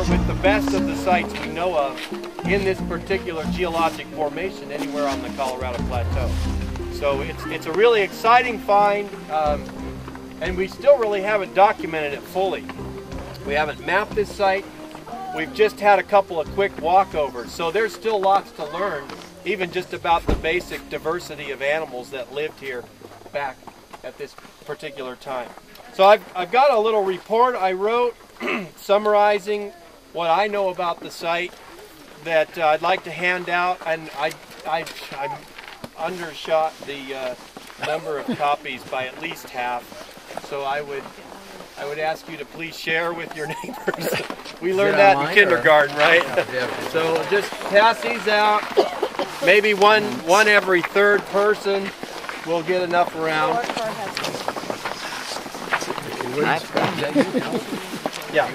with the best of the sites we know of in this particular geologic formation anywhere on the Colorado Plateau. So it's a really exciting find, and we still really haven't documented it fully. We haven't mapped this site. We've just had a couple of quick walkovers, so there's still lots to learn, even just about the basic diversity of animals that lived here back at this particular time. So I've got a little report I wrote summarizing what I know about the site that I'd like to hand out, and I undershot the number of copies by at least half, so I would ask you to please share with your neighbors. We learned that in kindergarten, right? Yeah. So just pass these out. Maybe one every third person will get enough around. Yeah.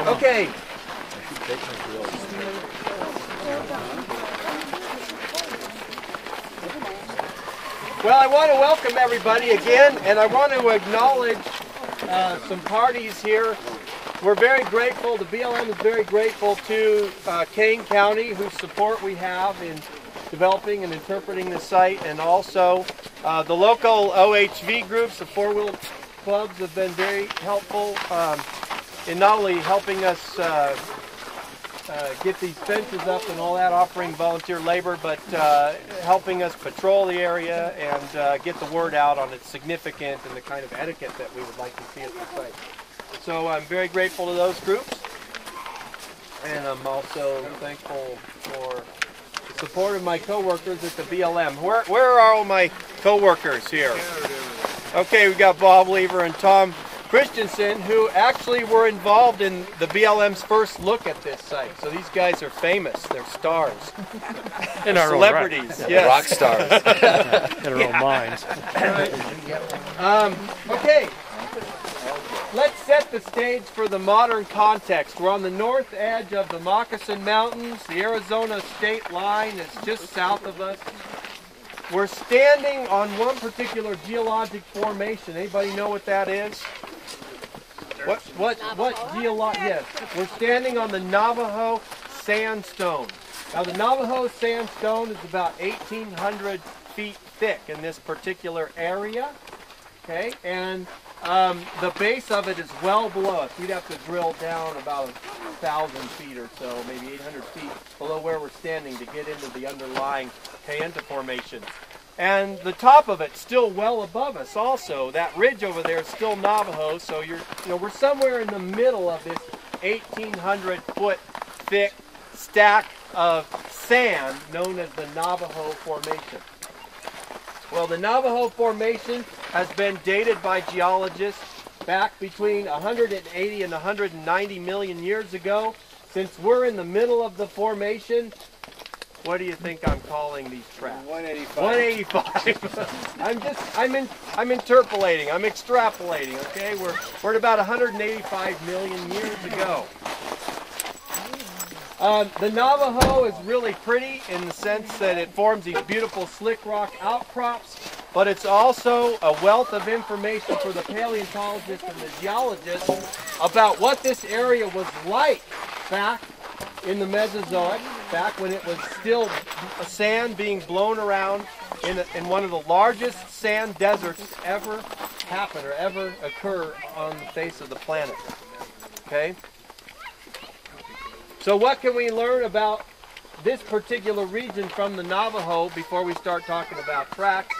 Okay. Well, I want to welcome everybody again, and I want to acknowledge some parties here. We're very grateful, the BLM is very grateful to Kane County, whose support we have in developing and interpreting the site, and also the local OHV groups, the four-wheel clubs, have been very helpful in not only helping us get these fences up and all that, offering volunteer labor, but helping us patrol the area and get the word out on its significance and the kind of etiquette that we would like to see at the site. So I'm very grateful to those groups, and I'm also thankful for the support of my co-workers at the BLM. Where are all my co-workers here? Okay, we've got Bob Lever and Tom Christensen, who actually were involved in the BLM's first look at this site. So these guys are famous. They're stars. In our celebrities. Own right. Yes. Rock stars. In our own minds. Right. Okay. Let's set the stage for the modern context. We're on the north edge of the Moccasin Mountains. The Arizona state line is just south of us. We're standing on one particular geologic formation. Anybody know what that is? What geologic? Yes, we're standing on the Navajo sandstone. Now the Navajo sandstone is about 1,800 feet thick in this particular area. Okay, and the base of it is well below us. We'd have to drill down about 1,000 feet or so, maybe 800 feet below where we're standing to get into the underlying Kayenta Formation. And the top of it's still well above us also. That ridge over there is still Navajo, so we're somewhere in the middle of this 1,800 foot thick stack of sand known as the Navajo Formation. Well, the Navajo Formation has been dated by geologists back between 180 and 190 million years ago. Since we're in the middle of the formation, what do you think I'm calling these tracks? 185. 185. I'm interpolating. I'm extrapolating. Okay, we're at about 185 million years ago. The Navajo is really pretty in the sense that it forms these beautiful slick rock outcrops, but it's also a wealth of information for the paleontologists and the geologists about what this area was like back in the Mesozoic, back when it was still sand being blown around in one of the largest sand deserts ever happen or ever occur on the face of the planet. Okay? So what can we learn about this particular region from the Navajo before we start talking about tracks?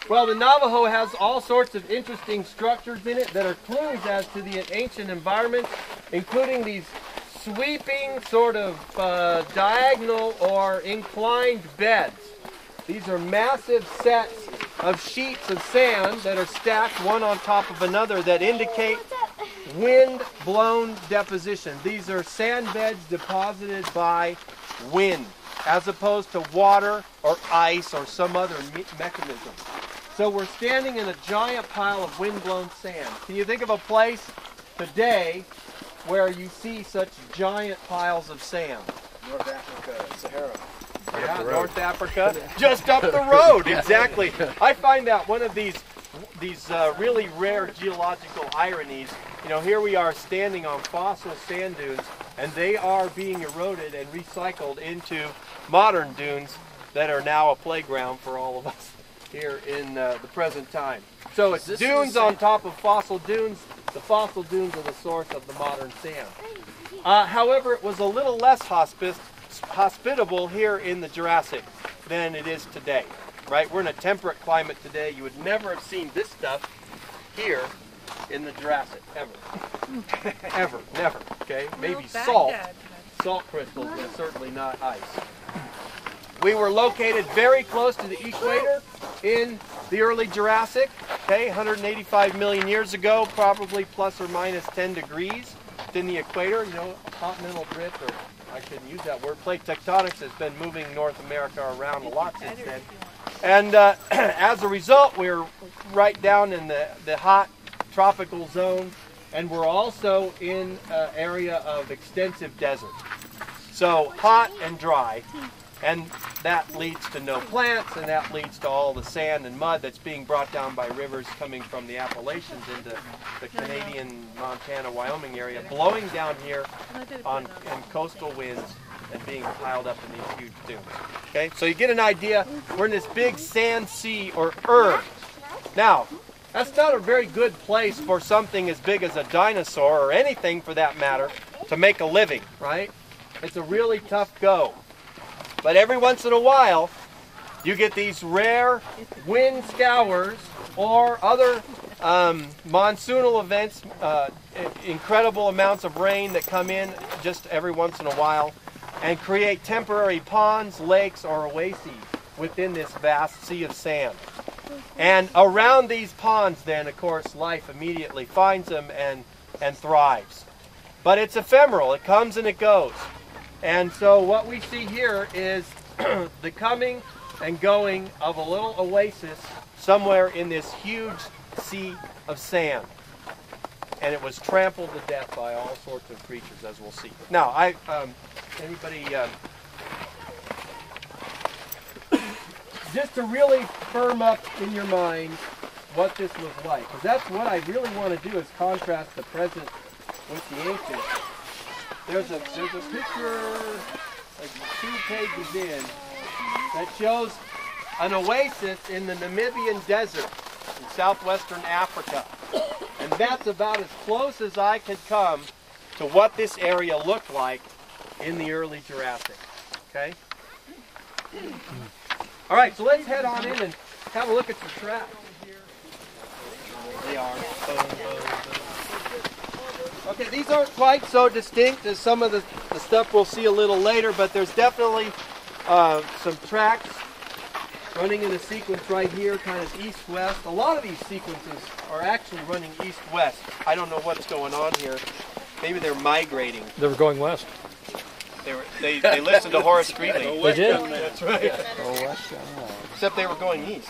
Well, the Navajo has all sorts of interesting structures in it that are clues as to the ancient environment, including these sweeping sort of diagonal or inclined beds. These are massive sets of sheets of sand that are stacked one on top of another that indicate wind-blown deposition. These are sand beds deposited by wind, as opposed to water or ice or some other mechanism. So we're standing in a giant pile of wind-blown sand. Can you think of a place today where you see such giant piles of sand? North Africa, Sahara. Yeah, North Africa, just up the road, exactly. I find that one of these really rare geological ironies you know, here we are standing on fossil sand dunes, and they are being eroded and recycled into modern dunes that are now a playground for all of us here in the present time. So it's dunes on top of fossil dunes. The fossil dunes are the source of the modern sand. However, it was a little less hospitable here in the Jurassic than it is today, right? We're in a temperate climate today. You would never have seen this stuff here in the Jurassic, ever. Ever, never, okay? Maybe salt crystals, but certainly not ice. We were located very close to the equator in the early Jurassic, okay, 185 million years ago, probably plus or minus 10 degrees within the equator. You know, continental drift, or I shouldn't use that word, plate tectonics has been moving North America around a lot since then. And as a result, we're right down in the hot tropical zone, and we're also in an area of extensive desert. So hot and dry, and that leads to no plants, and that leads to all the sand and mud that's being brought down by rivers coming from the Appalachians into the Canadian, Montana, Wyoming area, blowing down here on coastal winds and being piled up in these huge dunes. Okay, so you get an idea. We're in this big sand sea, or Now, that's not a very good place for something as big as a dinosaur, or anything for that matter, to make a living, right? It's a really tough go. But every once in a while, you get these rare wind scours or other monsoonal events, incredible amounts of rain that come in just every once in a while and create temporary ponds, lakes, or oases within this vast sea of sand. And around these ponds then, of course, life immediately finds them and thrives. But it's ephemeral. It comes and it goes. And so what we see here is the coming and going of a little oasis somewhere in this huge sea of sand. And it was trampled to death by all sorts of creatures, as we'll see. Now, anybody, just to really firm up in your mind what this was like, because that's what I really want to do, is contrast the present with the ancient. There's a picture, like 2 pages in, that shows an oasis in the Namibian desert in southwestern Africa. And that's about as close as I could come to what this area looked like in the early Jurassic. Okay? All right, so let's head on in and have a look at some tracks. They are. Okay, these aren't quite so distinct as some of the stuff we'll see a little later, but there's definitely some tracks running in a sequence right here, kind of east-west. A lot of these sequences are actually running east-west. I don't know what's going on here. Maybe they're migrating. They were going west. They listened to Horace Greeley. They did? That's right. Yeah. Except they were going east.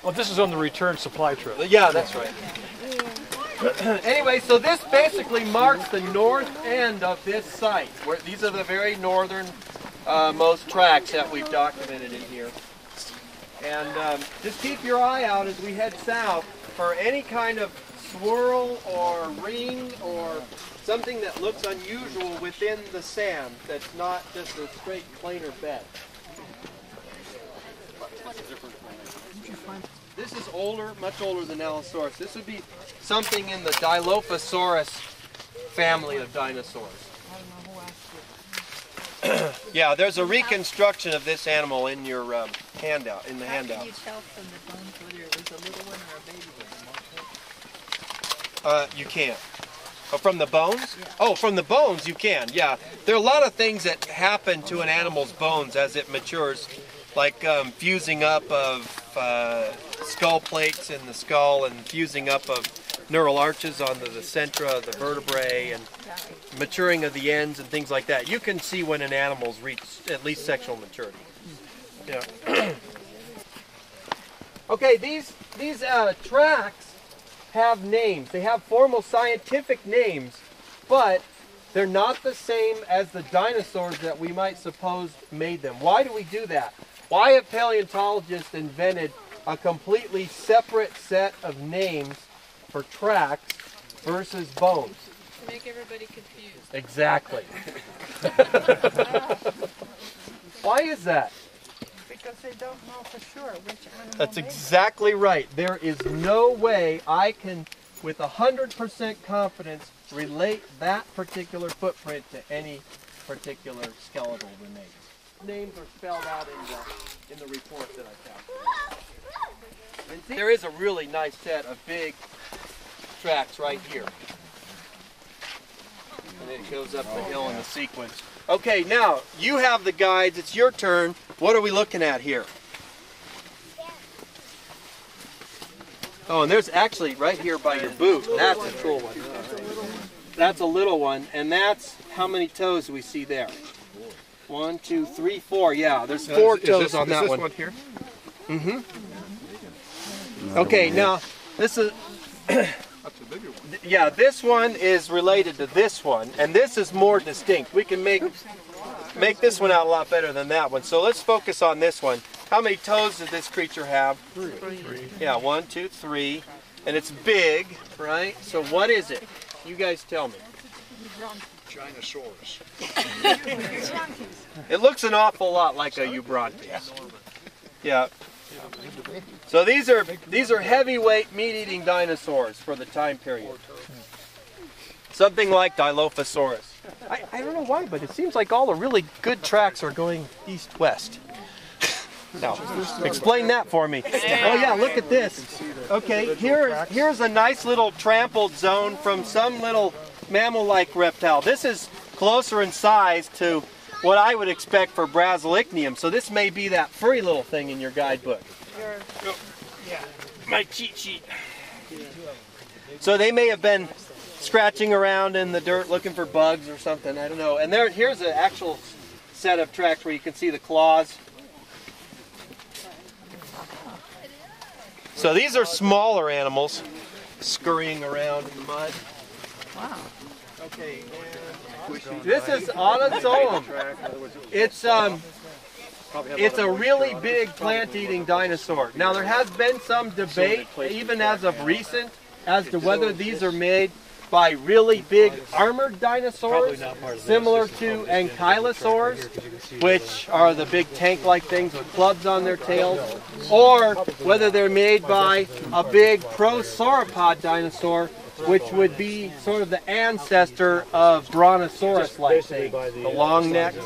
Well, this is on the return supply trip. Yeah, that's right. Anyway, so this basically marks the north end of this site. Where these are the very northern most tracks that we've documented in here. And just keep your eye out as we head south for any kind of swirl or ring or something that looks unusual within the sand that's not just a straight planar bed. This is older, much older than Allosaurus. This would be something in the Dilophosaurus family of dinosaurs. Yeah, there's a reconstruction of this animal in your handout. In the handout. How can you tell from the bones whether it was a little one or a baby one? You can't. Oh, from the bones? Yeah. Oh, from the bones you can. Yeah, there are a lot of things that happen to an animal's bones as it matures, like fusing up of skull plates in the skull and fusing up of neural arches onto the centra of the vertebrae and maturing of the ends and things like that. You can see when an animal's reached at least sexual maturity. Yeah. Okay, these tracks have names. They have formal scientific names, but they're not the same as the dinosaurs that we might suppose made them. Why do we do that? Why have paleontologists invented a completely separate set of names for tracks versus bones. To make everybody confused. Exactly. Why is that? Because they don't know for sure which animal That's made it. exactly right. There is no way I can, with 100% confidence, relate that particular footprint to any particular skeletal remains. Names are spelled out in the report that I found. And see, there is a really nice set of big tracks right here. And it goes up the hill in the sequence. Okay, now you have the guides. It's your turn. What are we looking at here? Oh, and there's actually right here by your boot. That's a cool one. That's a little one, and that's how many toes do we see there? 1, 2, 3, 4. Yeah, there's 4 toes on that one. Is this one here? Mm-hmm. Okay, now this is. That's a bigger one. Yeah, this one is related to this one, and this is more distinct. We can make this one out a lot better than that one. So let's focus on this one. How many toes does this creature have? 3. Yeah, 1, 2, 3, and it's big, right? So what is it? You guys tell me. Dinosaurs. It looks an awful lot like a Eubrontes. Yeah. So these are heavyweight meat-eating dinosaurs for the time period. Something like Dilophosaurus. I don't know why, but it seems like all the really good tracks are going east-west. Now, explain that for me. Oh yeah, look at this. Okay, here's a nice little trampled zone from some little mammal-like reptile. This is closer in size to what I would expect for Brasilicnium. So this may be that furry little thing in your guidebook. Yeah. My cheat sheet. So they may have been scratching around in the dirt looking for bugs or something. I don't know. And here's an actual set of tracks where you can see the claws. So these are smaller animals scurrying around in the mud. Wow. Okay. This is on its own. It's a really big plant-eating dinosaur. Now there has been some debate, even as of recent, as to whether these are made by really big armored dinosaurs, similar to ankylosaurs, which are the big tank-like things with clubs on their tails, or whether they're made by a big prosauropod dinosaur, which would be sort of the ancestor of Brontosaurus-like things, the long necks.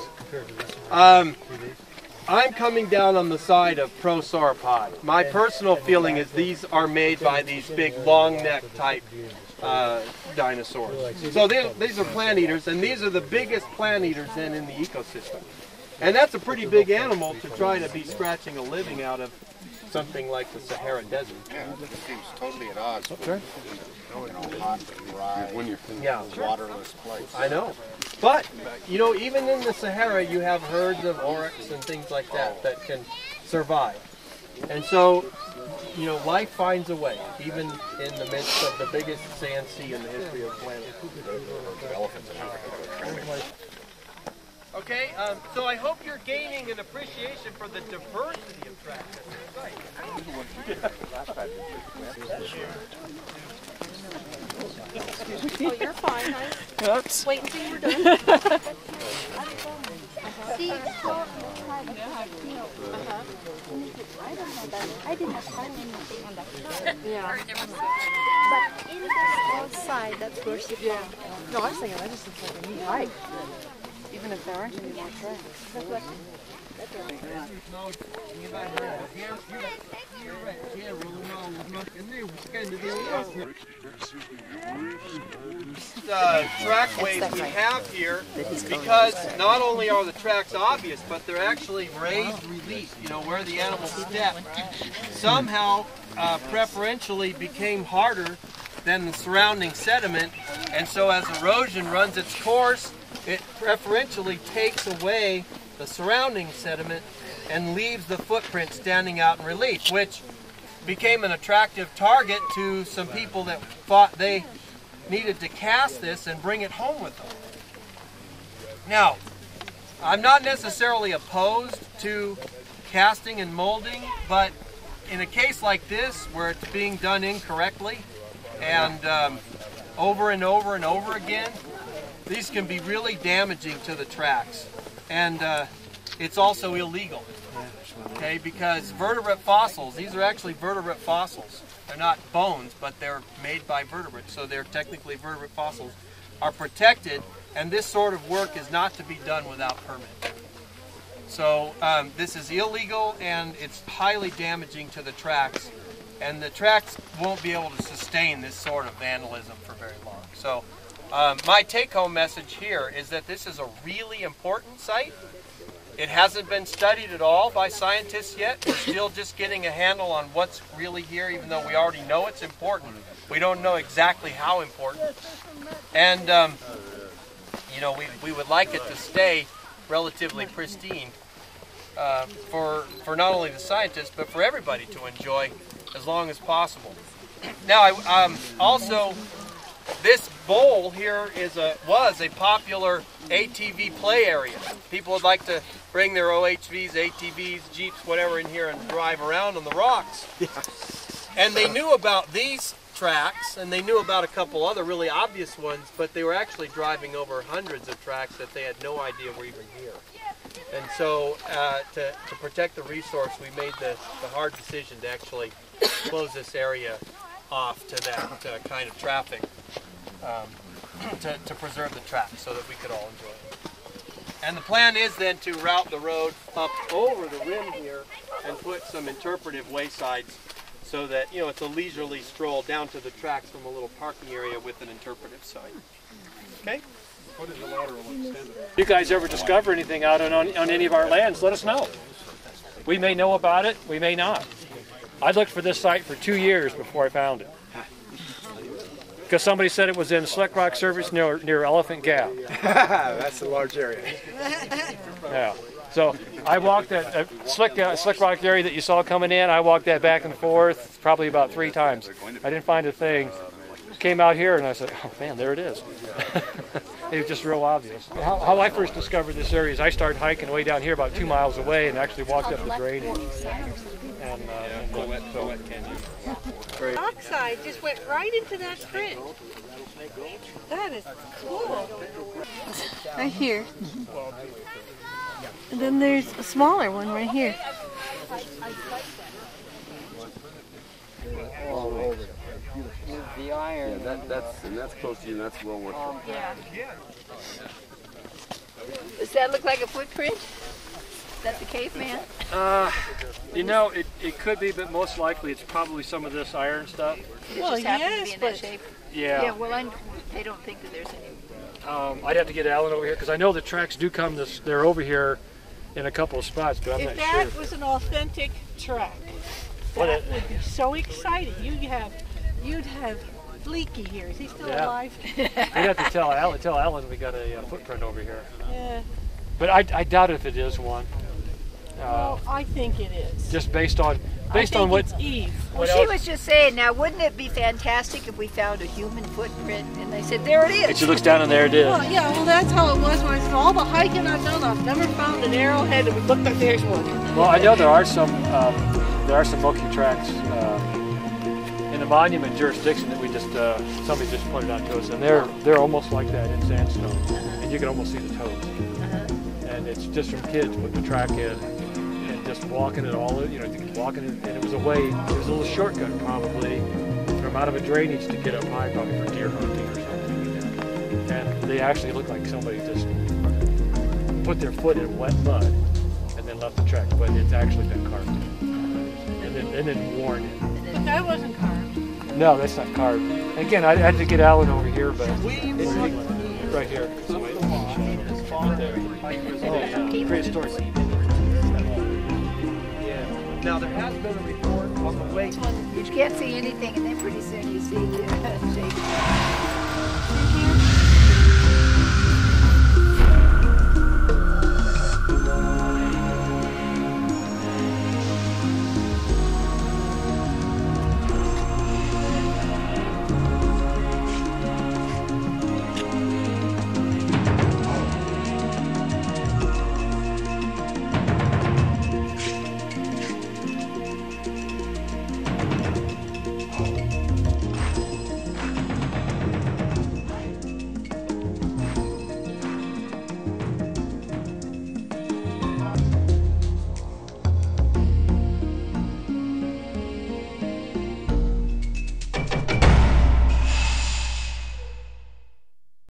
I'm coming down on the side of prosauropod. My personal feeling is these are made by these big long neck type dinosaurs. So these are plant eaters, and these are the biggest plant eaters in the ecosystem. And that's a pretty big animal to try to be scratching a living out of something like the Sahara Desert. Yeah, it seems totally at odds with hot, dry, waterless place. I know. But, you know, even in the Sahara, you have herds of oryx and things like that that can survive. And so, you know, life finds a way, even in the midst of the biggest sand sea in the history of the planet. Okay, so I hope you're gaining an appreciation for the diversity of tracks at this site. Oh, you're fine. Oops. Wait until we're done. See, I did not find anything on that chart. Yeah. But in this outside, that's where she found. No, I was thinking that just looks like a neat hike. Even if there aren't any more tracks. Trackways we have here, because not only are the tracks obvious, but they're actually raised relief, you know, where the animal stepped. Somehow, preferentially became harder than the surrounding sediment, and so as erosion runs its course, it preferentially takes away the surrounding sediment and leaves the footprint standing out in relief, which became an attractive target to some people that thought they needed to cast this and bring it home with them. Now, I'm not necessarily opposed to casting and molding, but in a case like this where it's being done incorrectly and over and over and over again, these can be really damaging to the tracks. And it's also illegal, okay, because vertebrate fossils, these are actually vertebrate fossils. They're not bones, but they're made by vertebrates, so they're technically vertebrate fossils, are protected, and this sort of work is not to be done without permit. So this is illegal, and it's highly damaging to the tracks, and the tracks won't be able to sustain this sort of vandalism for very long. So my take-home message here is that this is a really important site. It hasn't been studied at all by scientists yet. We're still just getting a handle on what's really here, even though we already know it's important. We don't know exactly how important. And, you know, we would like it to stay relatively pristine for not only the scientists, but for everybody to enjoy as long as possible. Now, also, this bowl here was a popular ATV play area. People would like to bring their OHVs, ATVs, Jeeps, whatever in here and drive around on the rocks. And they knew about these tracks, and they knew about a couple other really obvious ones, but they were actually driving over hundreds of tracks that they had no idea were even here. And so to protect the resource, we made the hard decision to actually close this area off to that kind of traffic to preserve the track so that we could all enjoy it. And the plan is then to route the road up over the rim here and put some interpretive waysides so that, you know, it's a leisurely stroll down to the tracks from a little parking area with an interpretive sign. Okay? What is the lateral extent of it? If you guys ever discover anything out on any of our lands, let us know. We may know about it, we may not. I looked for this site for 2 years before I found it. Because somebody said it was in Slick Rock Service near Elephant Gap. That's a large area. Yeah. So I walked that Slick Rock area that you saw coming in. I walked that back and forth probably about 3 times. I didn't find a thing. Came out here and I said, oh man, there it is. It was just real obvious. How I first discovered this area is I started hiking way down here about 2 miles away and actually walked up the drainage. And Oxide just went right into that print. That is cool. Right here. And then there's a smaller one right here. The iron. Yeah, that's close to you, and that's well worth it. Yeah. Does that look like a footprint? Is that the caveman? You know, it could be, but most likely it's probably some of this iron stuff. Well, It just happens to yes, be in but that shape. Yeah. Yeah, well, they don't think that there's any. I'd have to get Alan over here because I know the tracks do come they're over here in a couple of spots, but I'm if not that sure. was an authentic track, that would be so exciting. You'd have Fleeky here. Is he still alive? We'd have to tell Alan we got a footprint over here. Yeah. But I doubt if it is one. Well, I think it is. Just based on what it's Eve. Well, she was just saying, now wouldn't it be fantastic if we found a human footprint? And they said, there it is. And she looks down and there it is. Well, yeah, well, that's how it was when I said all the hiking I've done. I've never found an arrowhead, and we looked like there's one. Well, I know there are some monkey tracks in the monument jurisdiction that we just somebody just pointed out to us, and they're almost like that in sandstone, and you can almost see the toes. And it's just from kids putting the track in and just walking it all, you know, walking it, and it was a little shortcut probably from out of a drainage to get up high, probably for deer hunting or something. And they actually look like somebody just put their foot in wet mud and then left the track, but it's actually been carved in and then worn in. But that wasn't carved. No, that's not carved. Again, I had to get Alan over here, but it's right here. Prehistoric. Yeah. Now there has been a report on the way. You can't see anything, and then pretty soon you see shape.